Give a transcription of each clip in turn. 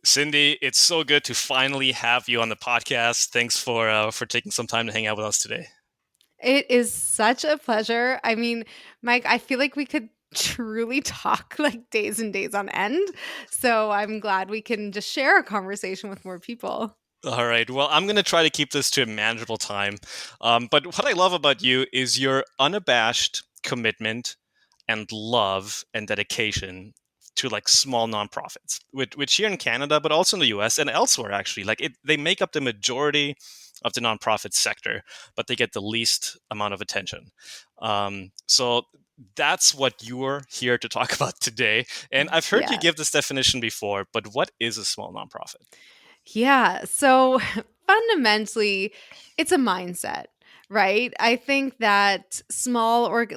Cindy, it's so good to finally have you on the podcast. Thanks for taking some time to hang out with us today. It is such a pleasure. I mean, Mike, I feel like we could truly talk like days and days on end. So I'm glad we can just share a conversation with more people. All right. Well, I'm going to try to keep this to a manageable time. But what I love about you is your unabashed commitment and love and dedication to like small nonprofits, which here in Canada, but also in the US and elsewhere, actually, they make up the majority of the nonprofit sector, but they get the least amount of attention. So that's what you're here to talk about today. And I've heard you Yeah. give this definition before, but what is a small nonprofit? Yeah. So fundamentally, it's a mindset, right? I think that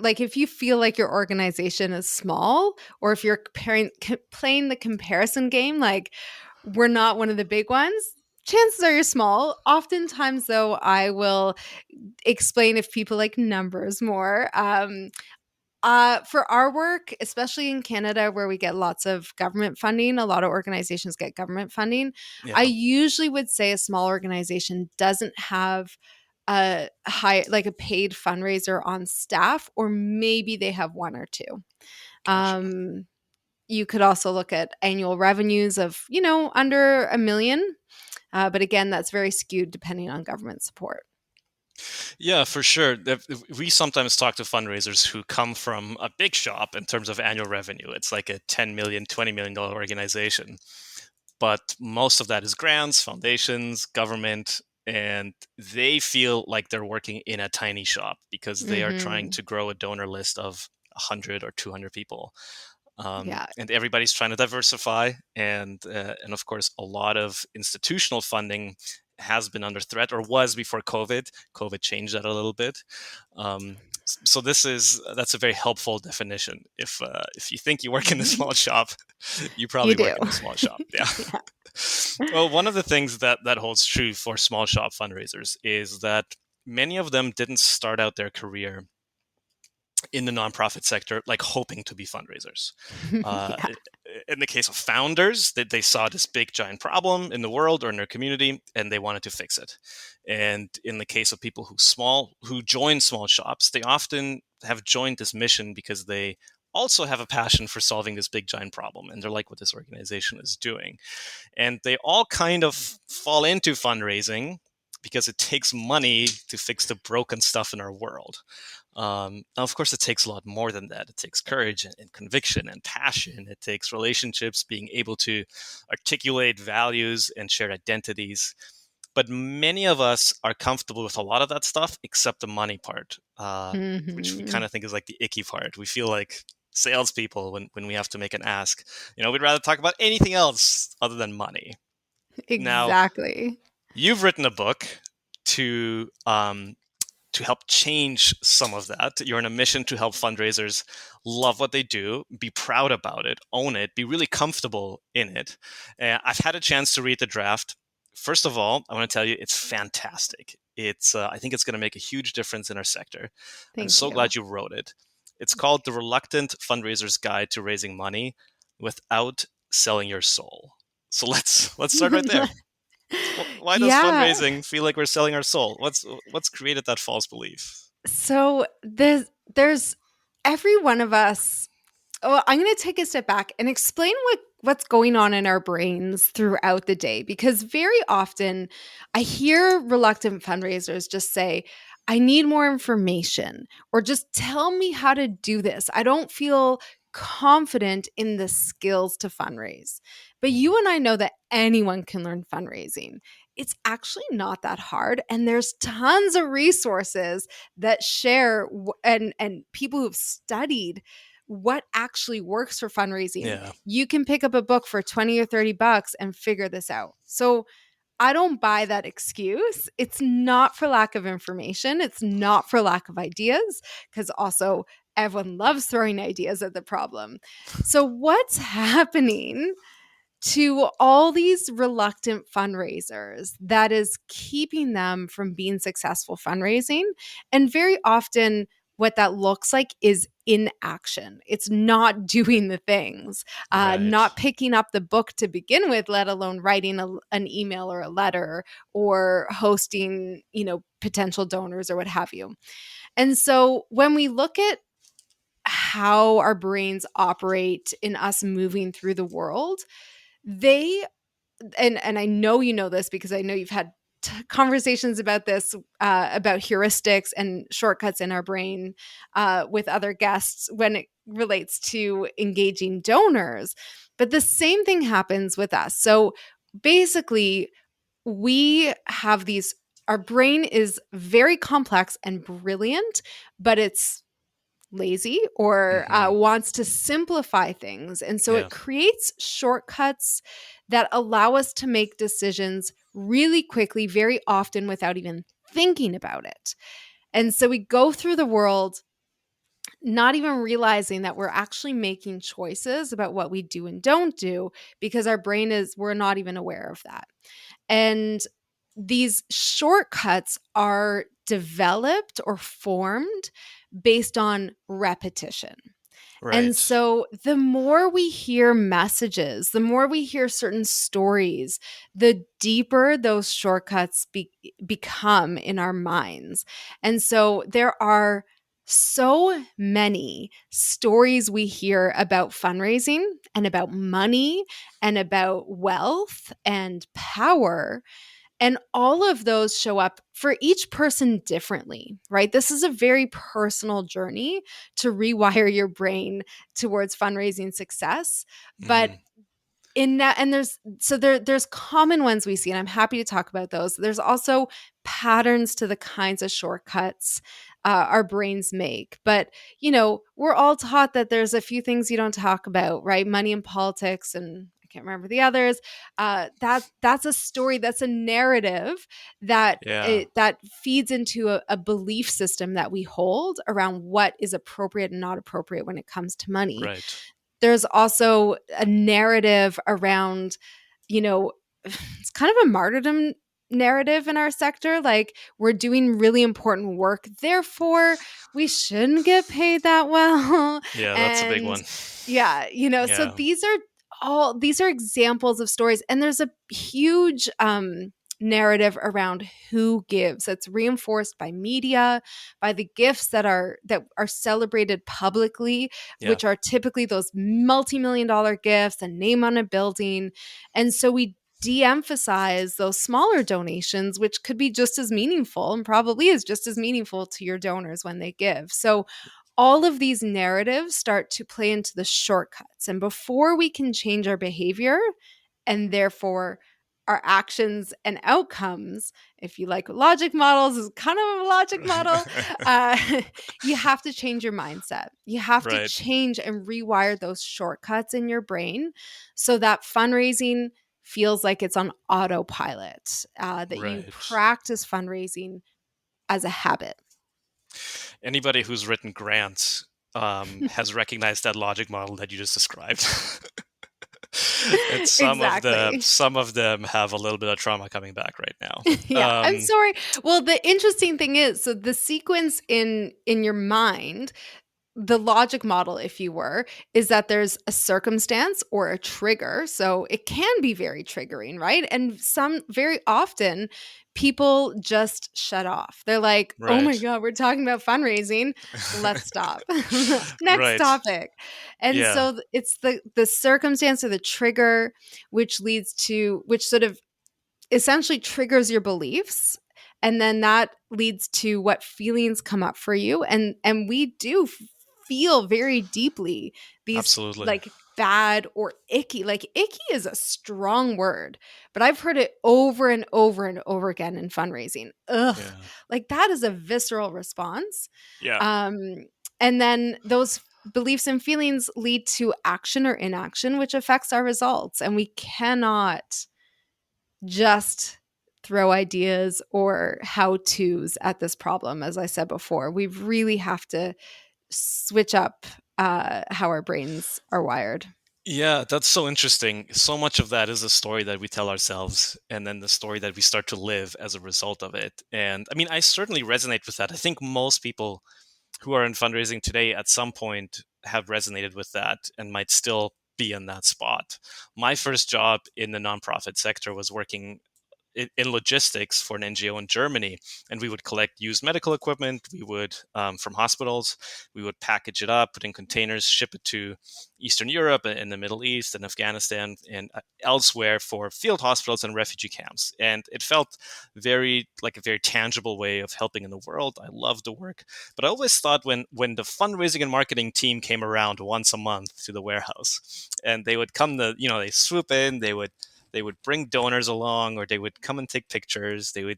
like if you feel like your organization is small, or if you're playing the comparison game, like we're not one of the big ones, chances are you're small. Oftentimes, though, I will explain if people like numbers more. For our work, especially in Canada, where we get lots of government funding, a lot of organizations get government funding. I Yeah. usually would say a small organization doesn't have like a paid fundraiser on staff, or maybe they have one or two. Gotcha. Um, you could also look at annual revenues of, under a million. But again, that's very skewed depending on government support. Yeah, for sure. We sometimes talk to fundraisers who come from a big shop in terms of annual revenue. It's like a 10 million, $20 million organization. But most of that is grants, foundations, government, and they feel like they're working in a tiny shop because they are trying Hmm. to grow a donor list of 100 or 200 people. Yeah. And everybody's trying to diversify, and of course, a lot of institutional funding has been under threat, or was before COVID. COVID changed that a little bit. So that's a very helpful definition. If you think you work in a small shop, you You probably do. work in a small shop. Yeah. Yeah. Well, one of the things that holds true for small shop fundraisers is that many of them didn't start out their career in the nonprofit sector, like hoping to be fundraisers. Uh, Yeah. in the case of founders, they saw this big giant problem in the world or in their community, and they wanted to fix it. And in the case of people who join small shops, they often have joined this mission because they also have a passion for solving this big giant problem, and they're like what this organization is doing. And they all kind of fall into fundraising because it takes money to fix the broken stuff in our world. Now, of course, it takes a lot more than that. It takes courage and conviction and passion. It takes relationships, being able to articulate values and shared identities. But many of us are comfortable with a lot of that stuff, except the money part, which we Mhm. kind of think is like the icky part. We feel like salespeople when we have to make an ask. We'd rather talk about anything else other than money. Now, Exactly. you've written a book to to help change some of that. You're on a mission to help fundraisers love what they do, be proud about it, own it, be really comfortable in it. I've had a chance to read the draft. First of all, I want to tell you it's fantastic. I think it's going to make a huge difference in our sector. I'm Thank so you. glad you wrote it. It's called The Reluctant Fundraiser's Guide to Raising Money Without Selling Your Soul. So let's start right there. Why does Yeah. fundraising feel like we're selling our soul? What's created that false belief? So there's every one of us. Oh, I'm going to take a step back and explain what's going on in our brains throughout the day, because very often I hear reluctant fundraisers just say, I need more information, or just tell me how to do this. I don't feel confident in the skills to fundraise. But you and I know that anyone can learn fundraising. It's actually not that hard, and there's tons of resources that share and people who've studied what actually works for fundraising. Yeah. You can pick up a book for 20 or 30 bucks and figure this out. So I don't buy that excuse. It's not for lack of information. It's not for lack of ideas, because also everyone loves throwing ideas at the problem. So, what's happening to all these reluctant fundraisers that is keeping them from being successful fundraising? And very often, what that looks like is inaction. It's not doing the things, Right. not picking up the book to begin with, let alone writing an email or a letter or hosting, potential donors or what have you. And so when we look at how our brains operate in us moving through the world, they and I know you know this because I know you've had conversations about this, about heuristics and shortcuts in our brain, with other guests when it relates to engaging donors. But the same thing happens with us. So basically, we have these. Our brain is very complex and brilliant, but it's lazy or Hmm. wants to simplify things. And so Yeah. it creates shortcuts that allow us to make decisions really quickly, very often without even thinking about it. And so we go through the world not even realizing that we're actually making choices about what we do and don't do because we're not even aware of that. And these shortcuts are developed or formed based on repetition. And Right. so the more we hear messages, the more we hear certain stories, the deeper those shortcuts become in our minds. And so there are so many stories we hear about fundraising and about money and about wealth and power, and all of those show up for each person differently, right? This is a very personal journey to rewire your brain towards fundraising success. But Hmm. in that, and there's common ones we see, and I'm happy to talk about those. There's also patterns to the kinds of shortcuts our brains make. But we're all taught that there's a few things you don't talk about, right? Money and politics, and I can't remember the others. That's a story, that's a narrative Yeah. that feeds into a belief system that we hold around what is appropriate and not appropriate when it comes to money. Right. There's also a narrative around, it's kind of a martyrdom narrative in our sector. Like, we're doing really important work, therefore we shouldn't get paid that well. Yeah, that's a big And one. yeah, so Yeah. these are examples of stories, and there's a huge narrative around who gives that's reinforced by media, by the gifts that are celebrated publicly, Yeah. which are typically those multi-million dollar gifts and name on a building. And so we de-emphasize those smaller donations, which could be just as meaningful and probably is just as meaningful to your donors when they give. So all of these narratives start to play into the shortcuts. And before we can change our behavior and therefore our actions and outcomes, if you like logic models, is kind of a logic model, uh, you have to change your mindset. You have to Right. change and rewire those shortcuts in your brain so that fundraising feels like it's on autopilot, that you Right. practice fundraising as a habit. Anybody who's written grants has recognized that logic model that you just described. And Exactly. some of them have a little bit of trauma coming back right now. Yeah, I'm sorry. Well, the interesting thing is, so the sequence in your mind, the logic model, if you were, is that there's a circumstance or a trigger. So it can be very triggering, right? And some very often people just shut off. They're like, oh my Right. God, we're talking about fundraising. Let's stop. Next Right. topic. And Yeah. so it's the circumstance or the trigger which sort of essentially triggers your beliefs, and then that leads to what feelings come up for you, and we do feel very deeply these, Absolutely. like, bad or icky. Like, icky is a strong word, but I've heard it over and over and over again in fundraising. Ugh. Yeah. Like, that is a visceral response. Yeah. um and then those beliefs and feelings lead to action or inaction, which affects our results, and we cannot just throw ideas or how to's at this problem. As I said before, we really have to switch up how our brains are wired. Yeah, that's so interesting. So much of that is a story that we tell ourselves, and then the story that we start to live as a result of it. And I mean, I certainly resonate with that. I think most people who are in fundraising today at some point have resonated with that and might still be in that spot. My first job in the nonprofit sector was working in logistics for an NGO in Germany, and we would collect used medical equipment. We would from hospitals. We would package it up, put in containers, ship it to Eastern Europe and the Middle East and Afghanistan and elsewhere for field hospitals and refugee camps. And it felt very like a very tangible way of helping in the world. I loved the work, but I always thought when the fundraising and marketing team came around once a month to the warehouse, and they would come to they swoop in, they would bring donors along, or they would come and take pictures. They would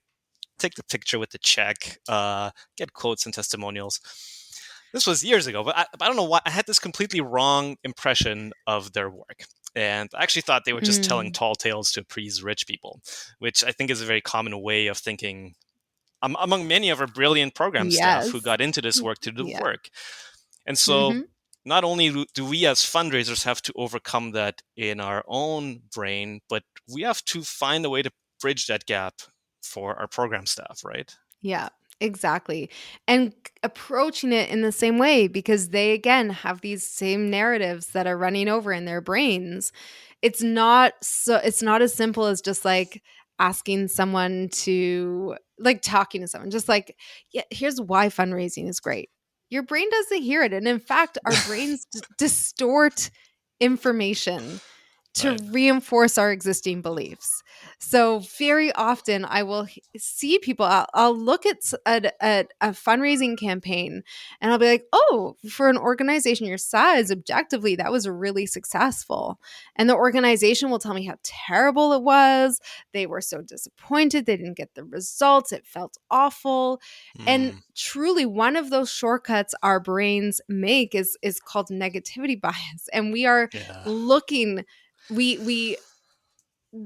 take the picture with the check, get quotes and testimonials. This was years ago, but I don't know why I had this completely wrong impression of their work. And I actually thought they were just telling Mm. tall tales to appease rich people, which I think is a very common way of thinking among many of our brilliant program staff who Yes. got into this work to do the Yeah. work. And so Mhm. not only do we as fundraisers have to overcome that in our own brain, but we have to find a way to bridge that gap for our program staff, right? Yeah, exactly. And approaching it in the same way because they again have these same narratives that are running over in their brains. It's not as simple as just like asking someone to like talking to someone just like yeah, here's why fundraising is great. Your brain doesn't hear it and in fact our brains distort information to Right. reinforce our existing beliefs. So very often I will see people, I'll look at a fundraising campaign and I'll be like, oh, for an organization your size, objectively, that was really successful. And the organization will tell me how terrible it was. They were so disappointed. They didn't get the results. It felt awful. And Mm, truly one of those shortcuts our brains make is called negativity bias. And we are yeah. looking we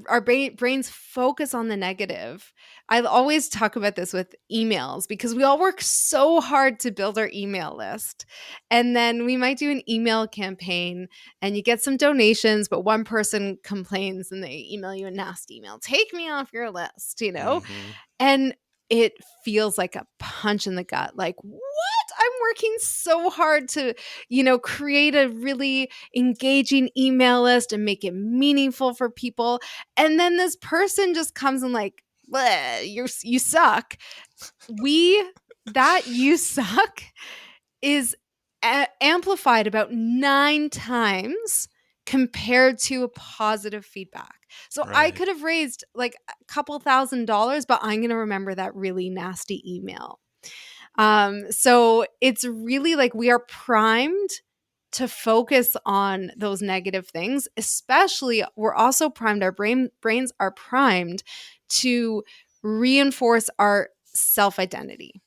our brains focus on the negative. I always talk about this with emails because we all work so hard to build our email list. And then we might do an email campaign and you get some donations, but one person complains and they email you a nasty email. Take me off your list, you know? Hmm. And it feels like a punch in the gut. Like, what? I'm working so hard to, create a really engaging email list and make it meaningful for people. And then this person just comes and like, "Bleh, you suck." We that you suck is amplified about 9 times compared to a positive feedback. So I Right. could have raised like a couple $1,000, but I'm going to remember that really nasty email. So it's really like we are primed to focus on those negative things, especially we're also primed, our brains are primed to reinforce our self identity.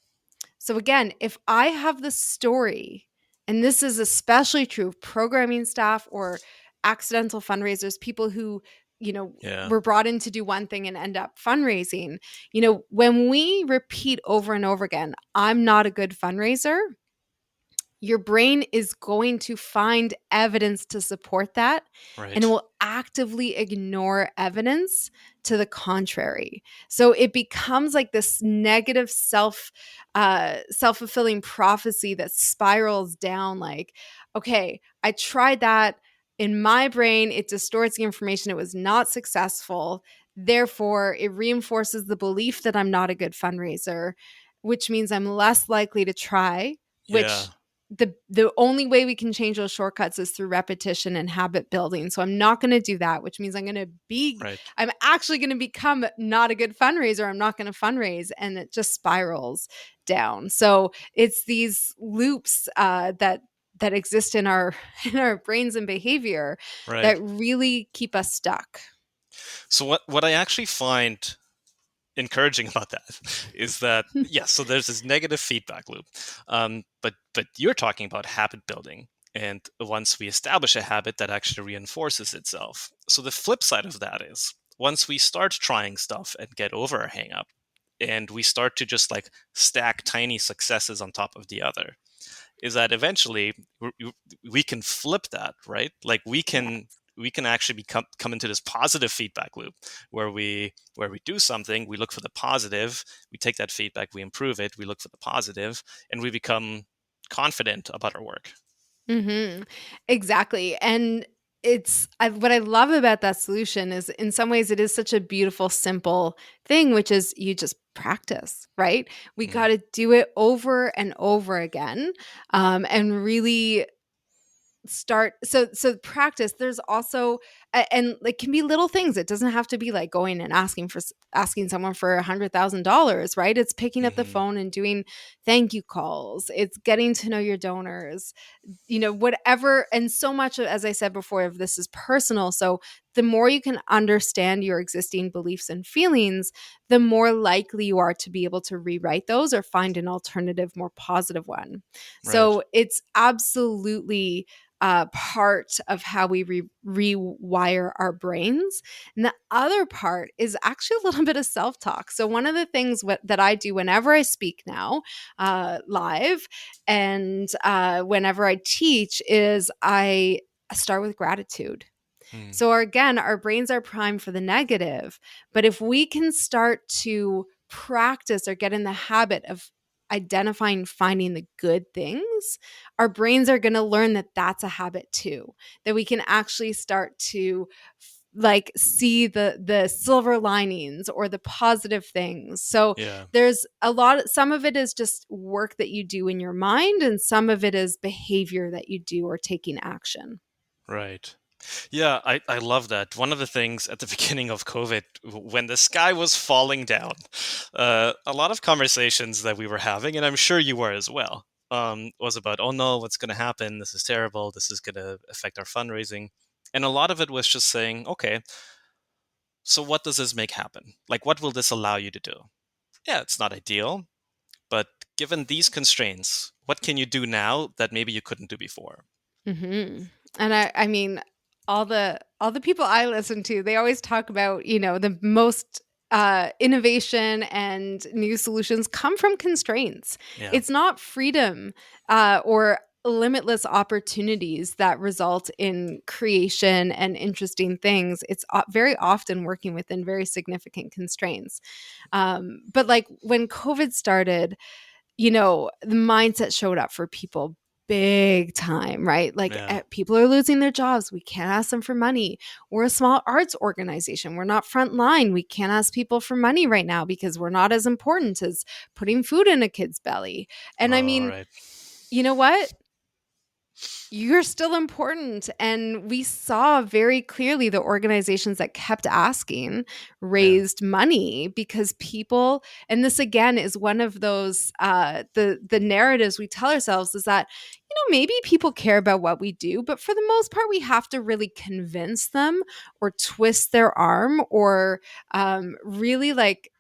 So again, if I have the story, and this is especially true of programming staff or accidental fundraisers, people who, Yeah. were brought in to do one thing and end up fundraising, when we repeat over and over again, I'm not a good fundraiser, your brain is going to find evidence to support that and it Right. will actively ignore evidence to the contrary. So it becomes like this negative self-fulfilling prophecy that spirals down like, okay, I tried that. In my brain, it distorts the information. It was not successful. Therefore, it reinforces the belief that I'm not a good fundraiser, which means I'm less likely to try, Yeah. which the only way we can change those shortcuts is through repetition and habit building. So I'm not going to do that, which means Right. I'm actually going to become not a good fundraiser. I'm not going to fundraise, and it just spirals down. So it's these loops that exist in our in our brains and behavior Right. that really keep us stuck. So what I actually find encouraging about that is that yes, so there's this negative feedback loop, but you're talking about habit building, and once we establish a habit, that actually reinforces itself. So the flip side of that is once we start trying stuff and get over our hang up, and we start to just like stack tiny successes on top of the other, is that eventually we can flip that, right? Like Yeah. we can actually come into this positive feedback loop where we do something, we look for the positive, we take that feedback, we improve it, we look for the positive, and we become confident about our work. Mhm. Exactly, and what I love about that solution is in some ways it is such a beautiful, simple thing, which is you just practice, right? We Mm. gotta do it over and over again, and really start so practice. There's also and like can be little things. It doesn't have to be like going and asking someone for $100,000, right? It's picking up the Hmm. phone and doing thank you calls. It's getting to know your donors, whatever. And so much of, as I said before, of this is personal. So the more you can understand your existing beliefs and feelings, the more likely you are to be able to rewrite those or find an alternative, more positive one. Right. So it's absolutely part of how we rewire our brains. And the other part is actually a little bit of self talk. So, one of the things that I do whenever I speak now live and whenever I teach is I start with gratitude. Mm. So, again, our brains are primed for the negative. But if we can start to practice or get in the habit of identifying, finding the good things, our brains are going to learn that that's a habit too, that we can actually start to like see the silver linings or the positive things. So Yeah. there's some of it is just work that you do in your mind and some of it is behavior that you do or taking action. Right. Yeah, I love that. One of the things at the beginning of COVID, when the sky was falling down, a lot of conversations that we were having, and I'm sure you were as well, was about, oh no, what's going to happen? This is terrible. This is going to affect our fundraising. And a lot of it was just saying, okay, so what does this make happen? Like, what will this allow you to do? Yeah, it's not ideal, but given these constraints, what can you do now that maybe you couldn't do before? And I mean, all the people I listen to, they always talk about, the most innovation and new solutions come from constraints. Yeah. It's not freedom or limitless opportunities that result in creation and interesting things. It's very often working within very significant constraints. But like when COVID started, the mindset showed up for people big time, right? Like Yeah. people are losing their jobs. We can't ask them for money. We're a small arts organization. We're not frontline. We can't ask people for money right now because we're not as important as putting food in a kid's belly. And I All mean, right. you know what? You're still important. And we saw very clearly the organizations that kept asking Yeah. raised money because people, and this again is one of those the narratives we tell ourselves is that, maybe people care about what we do, but for the most part, we have to really convince them or twist their arm or really like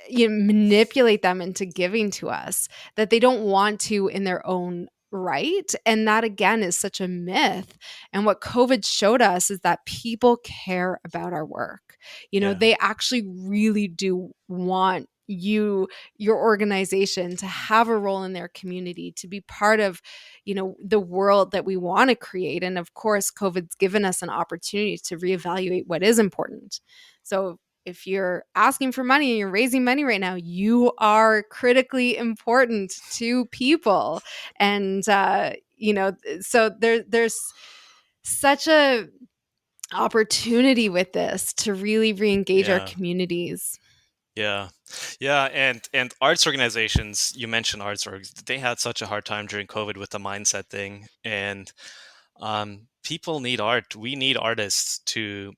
manipulate them into giving to us that they don't want to in their own right. And that again is such a myth. And what COVID showed us is that people care about our work. Yeah. They actually really do want your organization to have a role in their community, to be part of the world that we want to create. And of course, COVID's given us an opportunity to reevaluate what is important. So if you're asking for money and you're raising money right now, you are critically important to people. And so there's such a opportunity with this to really re-engage our Yeah. communities. Yeah. Yeah, and arts organizations, you mentioned arts orgs, they had such a hard time during COVID with the mindset thing. And people need art. We need artists to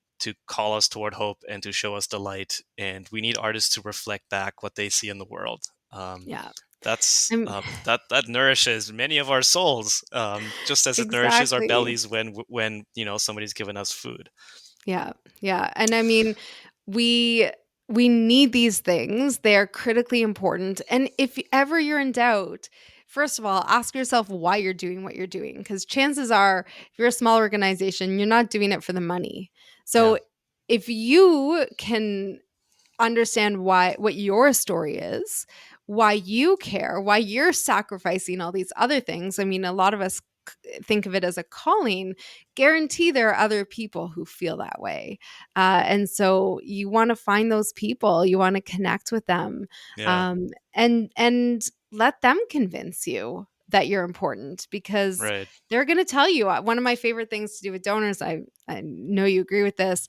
call us toward hope and to show us the light. And we need artists to reflect back what they see in the world. Yeah. That's I'm that nourishes many of our souls, just as it nourishes our exactly. bellies when somebody's given us food. Yeah. Yeah. And I mean, we we need these things. They are critically important. And if ever you're in doubt, first of all, ask yourself why you're doing what you're doing because chances are if you're a small organization, you're not doing it for the money. Yeah. So if you can understand what your story is, why you care, why you're sacrificing all these other things. I mean, a lot of us think of it as a calling. Guarantee there are other people who feel that way, and so you want to find those people. You want to connect with them, Yeah. and let them convince you that you're important, because Right. they're going to tell you. One of my favorite things to do with donors, I know you agree with this,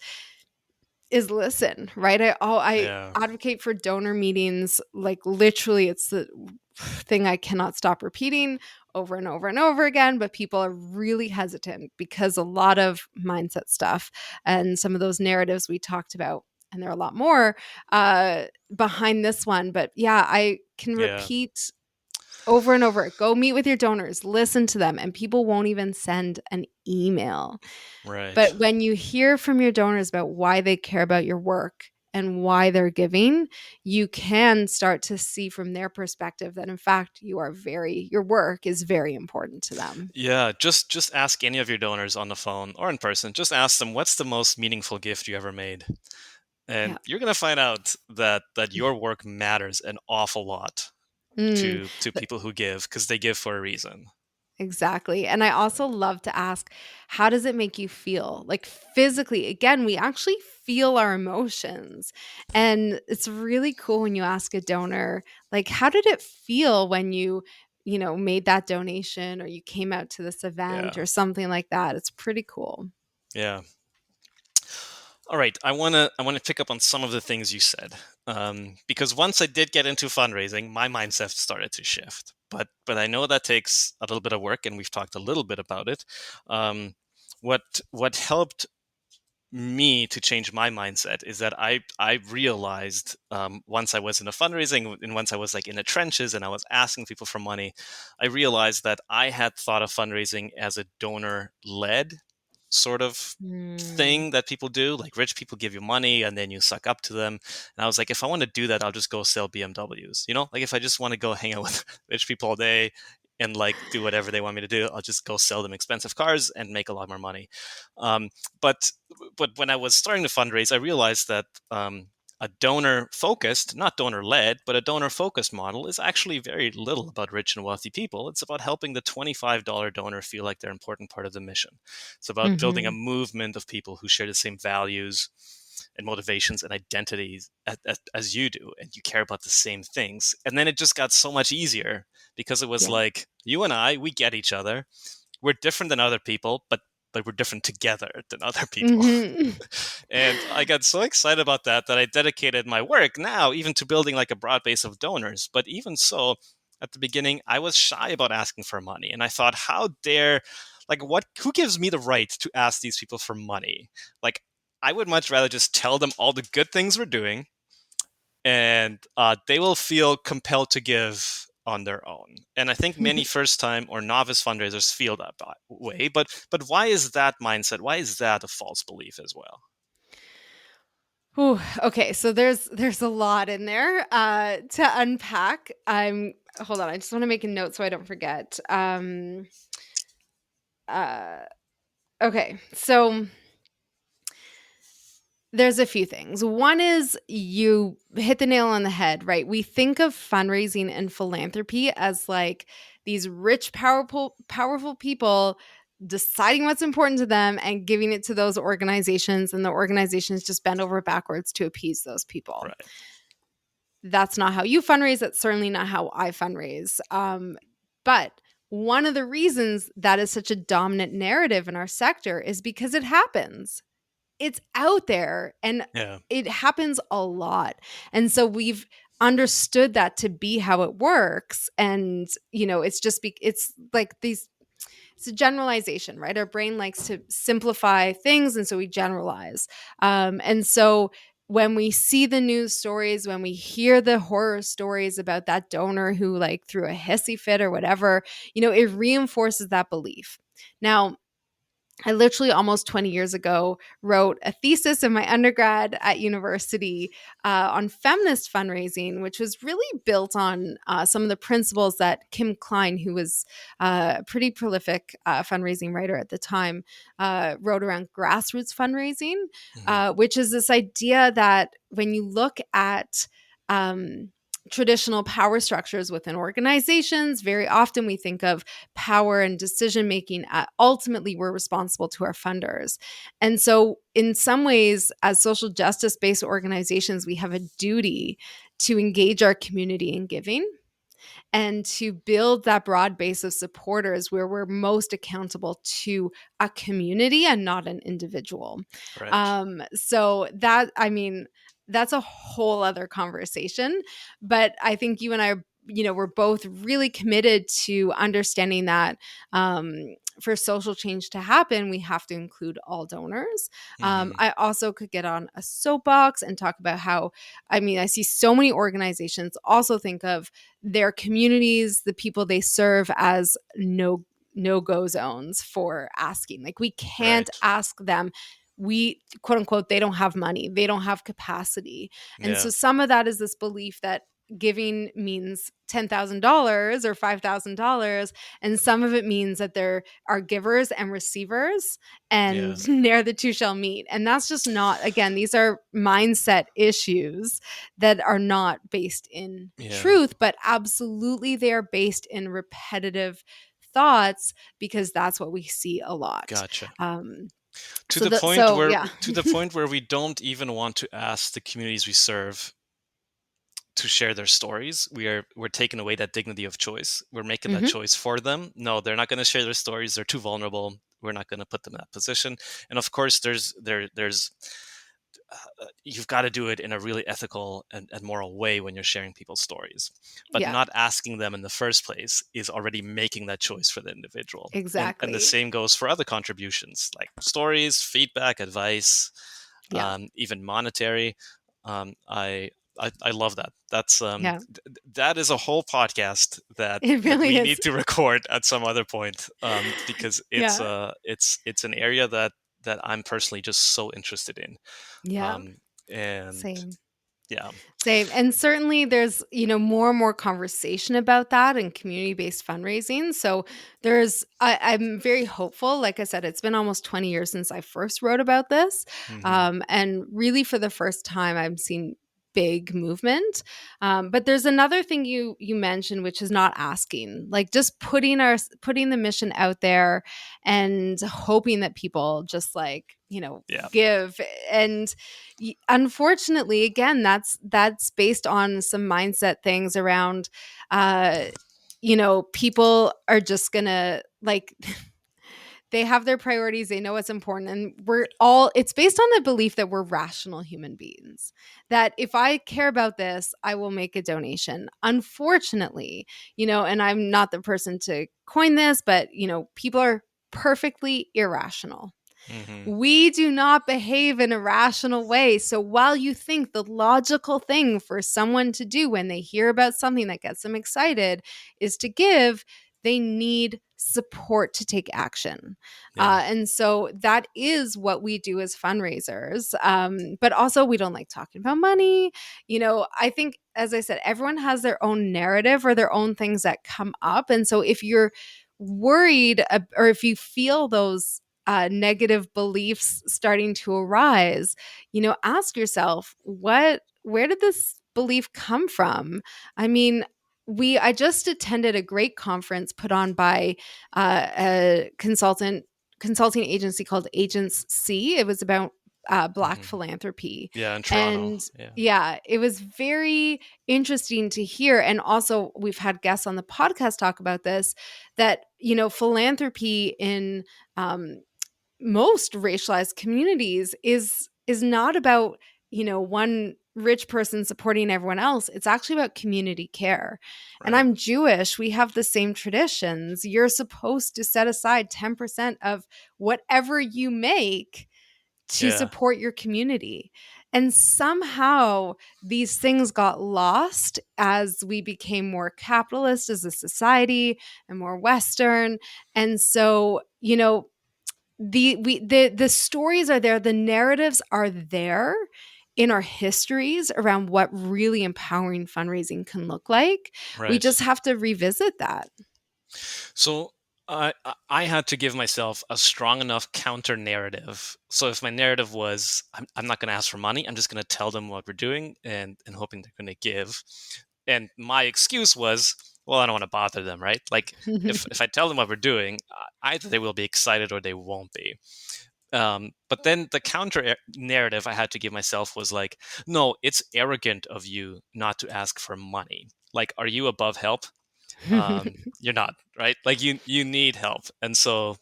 is listen, right? I Yeah. advocate for donor meetings. Like literally, it's the thing I cannot stop repeating over and over and over again, but people are really hesitant because a lot of mindset stuff and some of those narratives we talked about, and there are a lot more behind this one. But yeah, I can Yeah. repeat over and over, go meet with your donors, listen to them, and people won't even send an email. Right. But when you hear from your donors about why they care about your work and why they're giving, you can start to see from their perspective that in fact your work is very important to them. Yeah, just ask any of your donors on the phone or in person. Just ask them what's the most meaningful gift you ever made. And Yeah. you're going to find out that your work matters an awful lot Mm. to people who give, because they give for a reason. Exactly. And I also love to ask, how does it make you feel? Like physically, again, we actually feel our emotions. And it's really cool when you ask a donor, like, how did it feel when you made that donation or you came out to this event Yeah. or something like that? It's pretty cool. Yeah. All right, I want to pick up on some of the things you said, because once I did get into fundraising, my mindset started to shift. But I know that takes a little bit of work, and we've talked a little bit about it. Um, what helped me to change my mindset is that I realized, once I was in a fundraising and once I was like in the trenches and I was asking people for money, I realized that I had thought of fundraising as a donor led sort of Mm. thing that people do. Like rich people give you money and then you suck up to them. And I was like, if I want to do that, I'll just go sell BMWs. Like if I just want to go hang out with rich people all day and like do whatever they want me to do, I'll just go sell them expensive cars and make a lot more money. Um, but but when I was starting to fundraise, I realized that, a donor focused, not donor led, but a donor focused model is actually very little about rich and wealthy people. It's about helping the $25 donor feel like they're an important part of the mission. It's about building a Mhm. movement of people who share the same values and motivations and identities as you do, and you care about the same things. And then it just got so much easier because it was Yeah. like, you and I, we get each other. We're different than other people, but we're different together than other people. Mhm. And I got so excited about that I dedicated my work now even to building like a broad base of donors. But even so, at the beginning, I was shy about asking for money. And I thought, how dare, like, who gives me the right to ask these people for money? Like, I would much rather just tell them all the good things we're doing, and they will feel compelled to give on their own. And I think many first time or novice fundraisers feel that way. But why is that mindset? Why is that a false belief as well? Ooh, okay, so there's a lot in there to unpack. I'm Hold on, I just want to make a note so I don't forget. Uh, okay, so there's a few things. One is you hit the nail on the head, right? We think of fundraising and philanthropy as like these rich, powerful people deciding what's important to them and giving it to those organizations, and the organizations just bend over backwards to appease those people. Right. That's not how you fundraise. That's certainly not how I fundraise. But one of the reasons that is such a dominant narrative in our sector is because it happens. It's out there and Yeah. it happens a lot. And so we've understood that to be how it works. And, it's like it's a generalization, right? Our brain likes to simplify things. And so we generalize. And so when we see the news stories, when we hear the horror stories about that donor who like threw a hissy fit or whatever, it reinforces that belief. Now, I literally almost 20 years ago wrote a thesis in my undergrad at university on feminist fundraising, which was really built on some of the principles that Kim Klein, who was a pretty prolific fundraising writer at the time, wrote around grassroots fundraising, Hmm. which is this idea that when you look at traditional power structures within organizations, very often we think of power and decision making. Ultimately, we're responsible to our funders. And so, in some ways, as social justice based organizations, we have a duty to engage our community in giving. and to build that broad base of supporters where we're most accountable to a community and not an individual. Right. So that, I mean, that's a whole other conversation. But I think you and I, we're both really committed to understanding that for social change to happen, we have to include all donors. Hmm. I also could get on a soapbox and talk about how, I mean, I see so many organizations also think of their communities, the people they serve, as no go zones for asking. Like, we can't Right. ask them. We, quote unquote, they don't have money, they don't have capacity. And Yeah. so some of that is this belief that giving means $10,000 or $5,000, and some of it means that there are givers and receivers, Yeah. and ne'er the two shall meet. And that's just not, again, these are mindset issues that are not based in Yeah. truth, but absolutely they are based in repetitive thoughts, because that's what we see a lot. Gotcha. Um, To so the the point so where yeah. we don't even want to ask the communities we serve to share their stories. We're taking away that dignity of choice. We're making that Hmm. choice for them. No, they're not going to share their stories. They're too vulnerable. We're not going to put them in that position. And of course, there's you've got to do it in a really ethical and moral way when you're sharing people's stories. But Yeah, not asking them in the first place is already making that choice for the individual. And the exactly. same goes for other contributions like stories, feedback, advice, Yeah. even monetary. Um, I, I love that. That's Yeah. that is a whole podcast that It really we is. need to record at some other point, because Yeah. it's an area that I'm personally just so interested in. Yeah. Um, and Same. yeah. Same. And certainly there's, more and more conversation about that in community-based fundraising. So I'm very hopeful. Like I said, it's been almost 20 years since I first wrote about this. Hmm. And really for the first time, I'm seeing big movement. But there's another thing you mentioned, which is not asking, like just putting the mission out there and hoping that people just like, Yeah. give. And unfortunately, again, that's based on some mindset things around uh people are just gonna like they have their priorities, they know what's important, and it's based on the belief that we're rational human beings, that if I care about this, I will make a donation. Unfortunately, and I'm not the person to coin this, but people are perfectly irrational. Hmm. We do not behave in a rational way. So while you think the logical thing for someone to do when they hear about something that gets them excited is to give, they need support to take action. Yeah. And so that is what we do as fundraisers. But also, we don't like talking about money. I think, as I said, everyone has their own narrative or their own things that come up. And so if you're worried or if you feel those negative beliefs starting to arise, ask yourself, where did this belief come from? I mean, I just attended a great conference put on by a consulting agency called Agents C. It was about Black Hmm. philanthropy. Yeah. In Toronto. And Yeah. yeah, it was very interesting to hear. And also, we've had guests on the podcast talk about this, that, philanthropy in most racialized communities is not about one rich person supporting everyone else. It's actually about community care. And Right. I'm Jewish, we have the same traditions. You're supposed to set aside 10% of whatever you make to Yeah. support your community. And somehow these things got lost as we became more capitalist as a society and more Western. And so, the stories are there, the narratives are there in our histories around what really empowering fundraising can look like. We Right. just have to revisit that. So I had to give myself a strong enough counter narrative. So if my narrative was, I'm not going to ask for money, I'm just going to tell them what we're doing and hoping they're going to give. And my excuse was, well, I don't want to bother them, right? Like if I tell them what we're doing, either they will be excited or they won't be. But then the counter narrative I had to give myself was like, no, it's arrogant of you not to ask for money. like, are you above help? You're not, right? Like, you need help. And so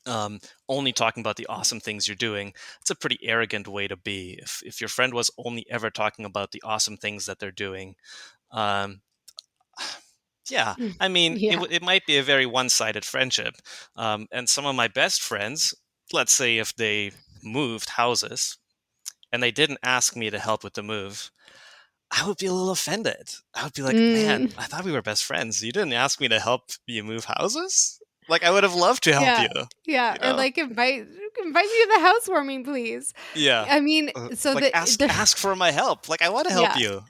um, only talking about the awesome things you're doing, it's a pretty arrogant way to be. If your friend was only ever talking about the awesome things that they're doing, um, yeah, I mean, Yeah. it might be a very one-sided friendship. And some of my best friends, let's say if they moved houses and they didn't ask me to help with the move, I would be a little offended. I would be like, Mm, man, I thought we were best friends. You didn't ask me to help you move houses? Like, I would have loved to help yeah. you, Yeah. you Or know? like invite me to the housewarming, please. Yeah. I mean, so Like, the ask for my help. Like, I want to help yeah. you.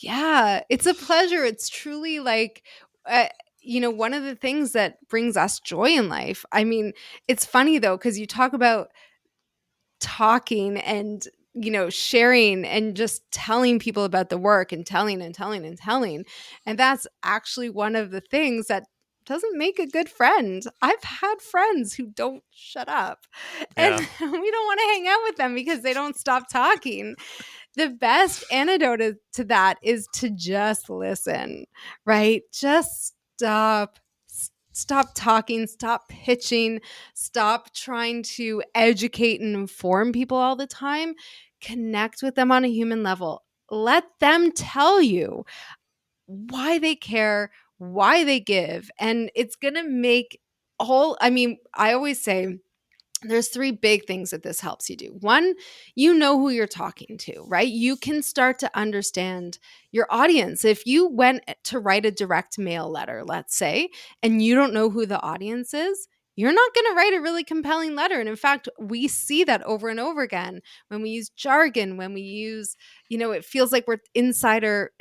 Yeah, it's a pleasure. It's truly like, uh, one of the things that brings us joy in life. I mean, it's funny though, because you talk about talking and, sharing and just telling people about the work and telling and telling and telling. And that's actually one of the things that doesn't make a good friend. I've had friends who don't shut up and Yeah. we don't want to hang out with them because they don't stop talking. The best antidote to that is to just listen, right? Just stop talking, stop pitching, stop trying to educate and inform people all the time. Connect with them on a human level. Let them tell you why they care, why they give, and it's going to make I mean, I always say there's three big things that this helps you do. One, you know who you're talking to, right? You can start to understand your audience. If you went to write a direct mail letter, let's say, and you don't know who the audience is, you're not going to write a really compelling letter. And in fact, we see that over and over again when we use jargon, when we use, it feels like we're insider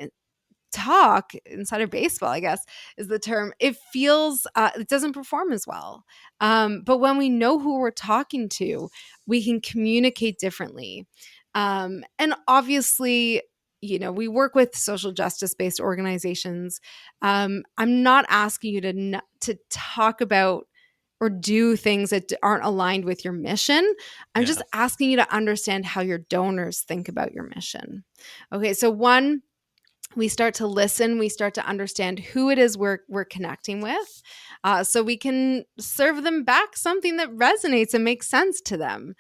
talk. Insider baseball, I guess, is the term. It feels it doesn't perform as well. But when we know who we're talking to, we can communicate differently. And obviously, we work with social justice based organizations. I'm not asking you to talk about or do things that aren't aligned with your mission. I'm just Yeah. asking you to understand how your donors think about your mission. Okay, so one, we start to listen, we start to understand who it is we're connecting with, so we can serve them back something that resonates and makes sense to them.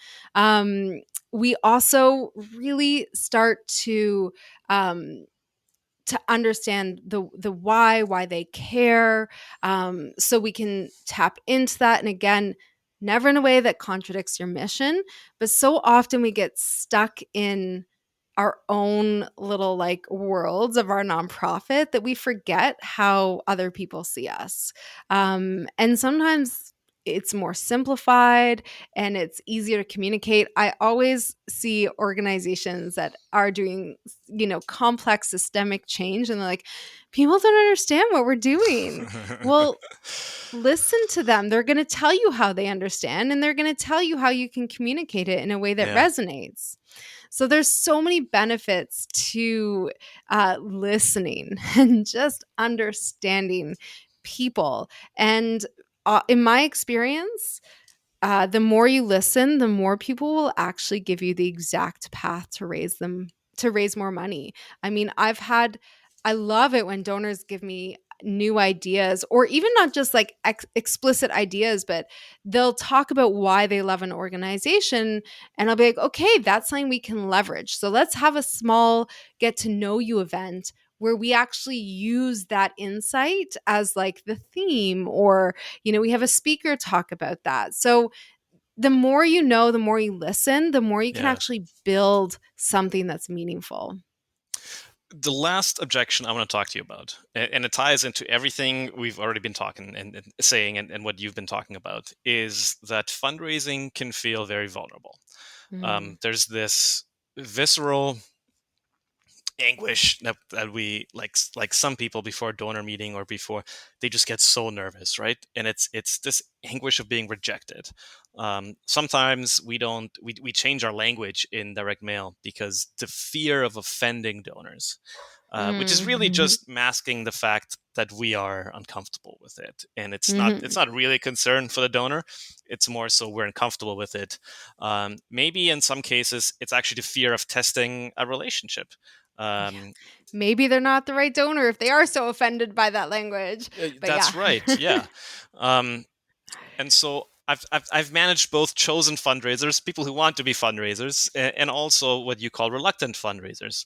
We also really start to understand the why they care, so we can tap into that. And again, never in a way that contradicts your mission, but so often we get stuck in our own little like worlds of our nonprofit that we forget how other people see us. And sometimes it's more simplified and it's easier to communicate. I always see organizations that are doing, complex systemic change, and they're like, people don't understand what we're doing. Well, listen to them. They're going to tell you how they understand, and they're going to tell you how you can communicate it in a way that Yeah. resonates. So there's so many benefits to listening and just understanding people. And in my experience, the more you listen, the more people will actually give you the exact path to raise more money. I mean, I love it when donors give me new ideas, or even not just like explicit ideas, but they'll talk about why they love an organization. And I'll be like, okay, that's something we can leverage. So let's have a small get to know you event where we actually use that insight as like the theme, or we have a speaker talk about that. So the more you know, the more you listen, the more you can Yeah. actually build something that's meaningful. The last objection I want to talk to you about, and it ties into everything we've already been talking and saying, and what you've been talking about, is that fundraising can feel very vulnerable. Mm. There's this visceral anguish that we like some people before a donor meeting or before, they just get so nervous, right? And it's this anguish of being rejected. Sometimes we change our language in direct mail because the fear of offending donors, which is really Mm. just masking the fact that we are uncomfortable with it. And it's Mhm. not really a concern for the donor. It's more so we're uncomfortable with it. Maybe in some cases, it's actually the fear of testing a relationship. Um, Maybe they're not the right donor if they are so offended by that language. But yeah. that's right. Yeah. Um, and so I've managed both chosen fundraisers, people who want to be fundraisers, and also what you call reluctant fundraisers.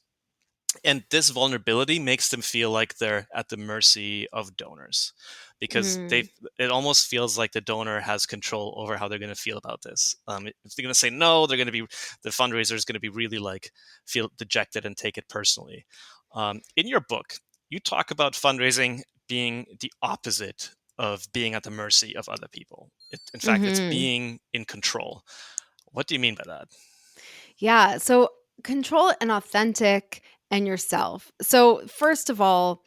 And this vulnerability makes them feel like they're at the mercy of donors, because Mm, it almost feels like the donor has control over how they're going to feel about this. If they're going to say no, they're going to be the fundraiser is going to be really like feel dejected and take it personally. In your book, you talk about fundraising being the opposite of being at the mercy of other people. In fact, it's mhm. being in control. What do you mean by that? Yeah. So control and authentic and yourself. So, first of all,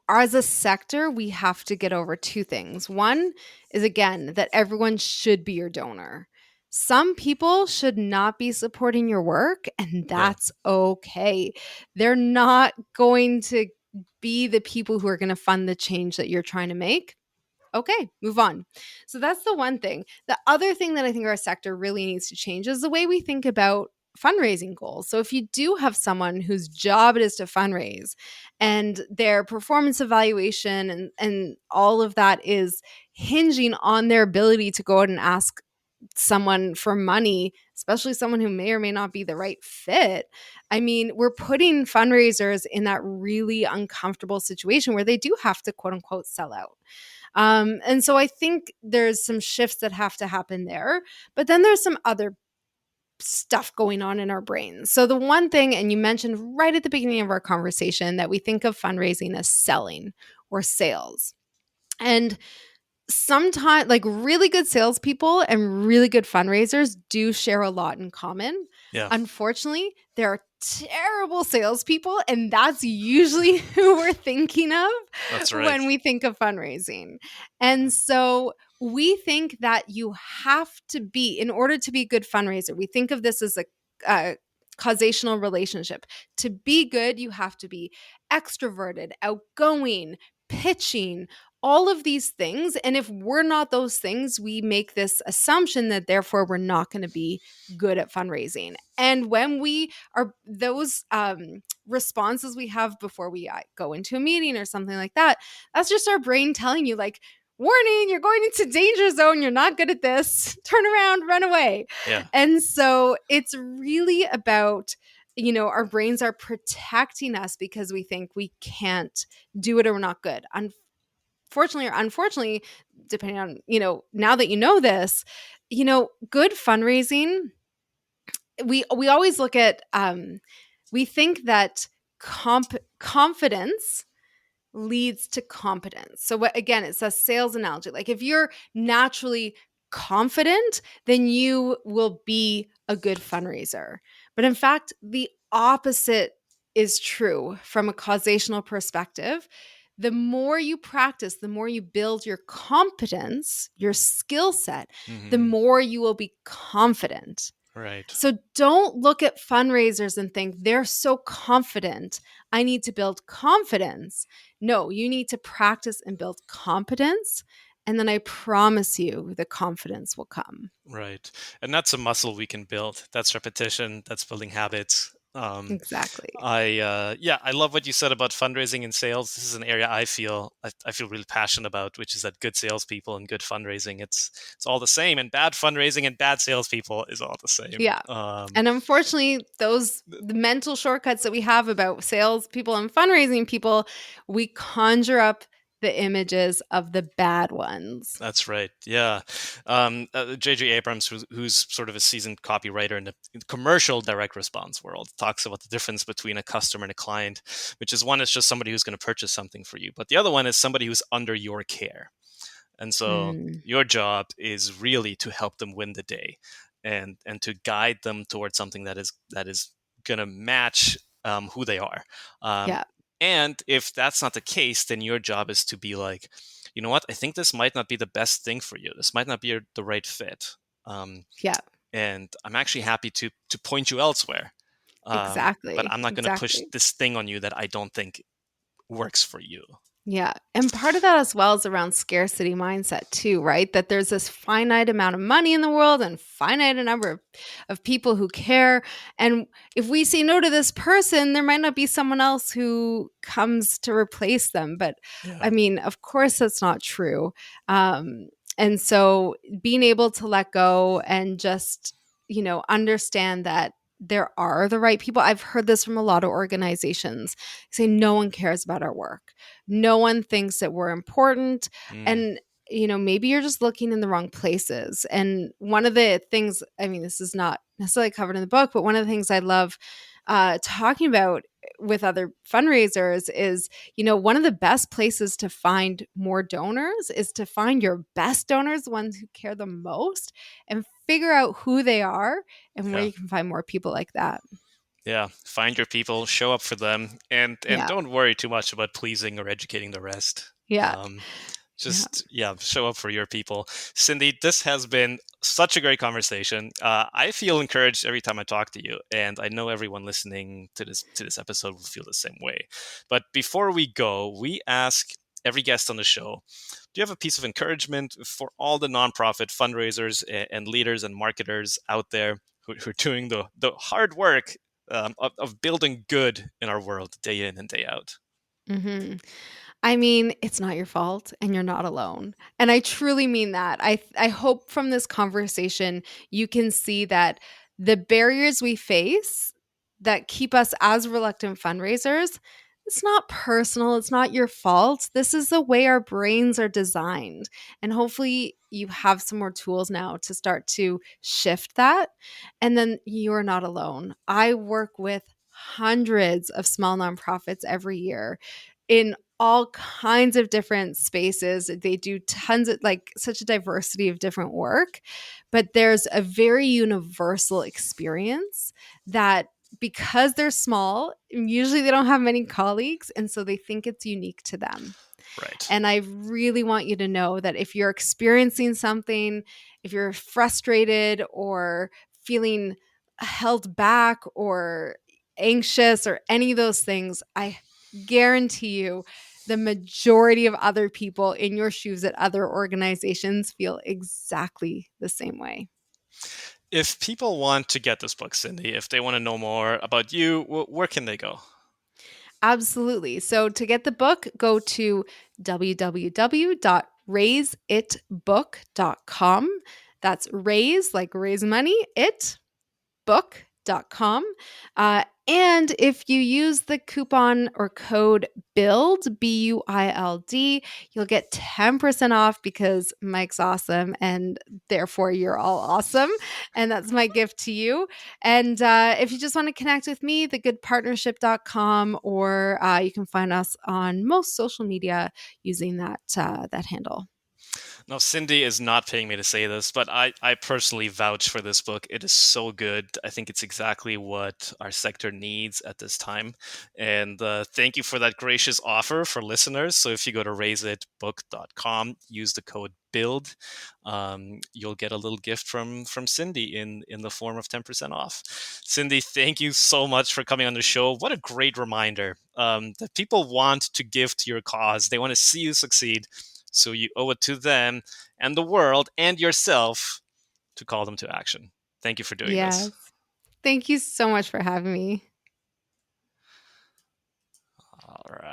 as a sector, we have to get over two things. One is, again, that everyone should be your donor. Some people should not be supporting your work, and Yeah. that's okay. They're not going to be the people who are going to fund the change that you're trying to make. Okay, move on. So that's the one thing. The other thing that I think our sector really needs to change is the way we think about fundraising goals. So if you do have someone whose job it is to fundraise and their performance evaluation and all of that is hinging on their ability to go out and ask someone for money, especially someone who may or may not be the right fit. I mean, we're putting fundraisers in that really uncomfortable situation where they do have to quote unquote sell out. And so I think there's some shifts that have to happen there. But then there's some other stuff going on in our brains. So the one thing, and you mentioned right at the beginning of our conversation, that we think of fundraising as selling or sales. And sometimes, like, really good salespeople and really good fundraisers do share a lot in common. Yeah, Unfortunately, there are terrible salespeople, and that's usually who we're thinking of that's right. when we think of fundraising. And so we think that you have to be, in order to be a good fundraiser, we think of this as a causational relationship. To be good, you have to be extroverted, outgoing, pitching, all of these things. And if we're not those things, we make this assumption that therefore we're not going to be good at fundraising. And when we are those responses we have before we go into a meeting or something like that, that's just our brain telling you, like, warning, you're going into danger zone. You're not good at this. Turn around, run away. Yeah. And so it's really about, our brains are protecting us because we think we can't do it or we're not good. Fortunately or unfortunately, depending on, now that you know this, good fundraising, we always look at we think that confidence leads to competence. So what, again, it's a sales analogy. Like, if you're naturally confident, then you will be a good fundraiser. But in fact, the opposite is true from a causational perspective. The more you practice, the more you build your competence, your skill set, the Hmm. more you will be confident. Right. So don't look at fundraisers and think they're so confident. I need to build confidence. No, you need to practice and build competence. And then I promise you the confidence will come. Right. And that's a muscle we can build. That's repetition. That's building habits. Exactly. Yeah, I love what you said about fundraising and sales. This is an area I feel really passionate about, which is that good salespeople and good fundraising, it's all the same, and bad fundraising and bad salespeople is all the same. Yeah. And unfortunately, the mental shortcuts that we have about sales people and fundraising people, we conjure up the images of the bad ones. That's right. Yeah. J.J. Abrams, who's sort of a seasoned copywriter in the commercial direct response world, talks about the difference between a customer and a client, which is one is just somebody who's going to purchase something for you, but the other one is somebody who's under your care. And so Mm, your job is really to help them win the day, and to guide them towards something that is going to match who they are. Um, yeah. and if that's not the case, then your job is to be like, you know what? I think this might not be the best thing for you. This might not be the right fit. Um, Yeah. and I'm actually happy to point you elsewhere. But Exactly. I'm not going to push Exactly. this thing on you that I don't think works for you. Yeah. And part of that as well is around scarcity mindset too, right? That there's this finite amount of money in the world and finite a number of people who care. And if we say no to this person, there might not be someone else who comes to replace them. But Yeah. I mean, of course, that's not true. And so being able to let go and just, understand that there are the right people. I've heard this from a lot of organizations say no one cares about our work, no one thinks that we're important. Mm, And maybe you're just looking in the wrong places. And one of the things, I mean, this is not necessarily covered in the book, but one of the things I love talking about with other fundraisers is, one of the best places to find more donors is to find your best donors, the ones who care the most, and figure out who they are and where yeah. you can find more people like that. Yeah, find your people, show up for them, and Yeah. don't worry too much about pleasing or educating the rest. Yeah. Um, Yeah. just yeah, show up for your people. Cindy, this has been such a great conversation. I feel encouraged every time I talk to you, and I know everyone listening to this episode will feel the same way. But before we go, we ask every guest on the show, do you have a piece of encouragement for all the nonprofit fundraisers and leaders and marketers out there who are doing the hard work of building good in our world day in and day out? hmm I mean, it's not your fault and you're not alone. And I truly mean that. I hope from this conversation you can see that the barriers we face that keep us as reluctant fundraisers, it's not personal, it's not your fault. This is the way our brains are designed. And hopefully you have some more tools now to start to shift that. And then you're not alone. I work with hundreds of small nonprofits every year in all kinds of different spaces. They do tons of like such a diversity of different work, but there's a very universal experience that because they're small, usually they don't have many colleagues, and so they think it's unique to them. Right. And I really want you to know that if you're experiencing something, if you're frustrated or feeling held back or anxious or any of those things, I guarantee you the majority of other people in your shoes at other organizations feel exactly the same way. If people want to get this book, Cindy, if they want to know more about you, where can they go? Absolutely. So to get the book, go to www.raiseitbook.com. That's raise, like raise money, it book.com. And if you use the coupon or code BUILD, BUILD, you'll get 10% off because Mike's awesome and therefore you're all awesome. And that's my gift to you. And if you just want to connect with me, thegoodpartnership.com, or you can find us on most social media using that handle. Now, Cindy is not paying me to say this, but I personally vouch for this book. It is so good. I think it's exactly what our sector needs at this time. And thank you for that gracious offer for listeners. So if you go to raiseitbook.com, use the code BUILD, you'll get a little gift from Cindy in the form of 10% off. Cindy, thank you so much for coming on the show. What a great reminder that people want to give to your cause. They want to see you succeed. So you owe it to them and the world and yourself to call them to action. Thank you for doing this. Yes. Thank you so much for having me. All right.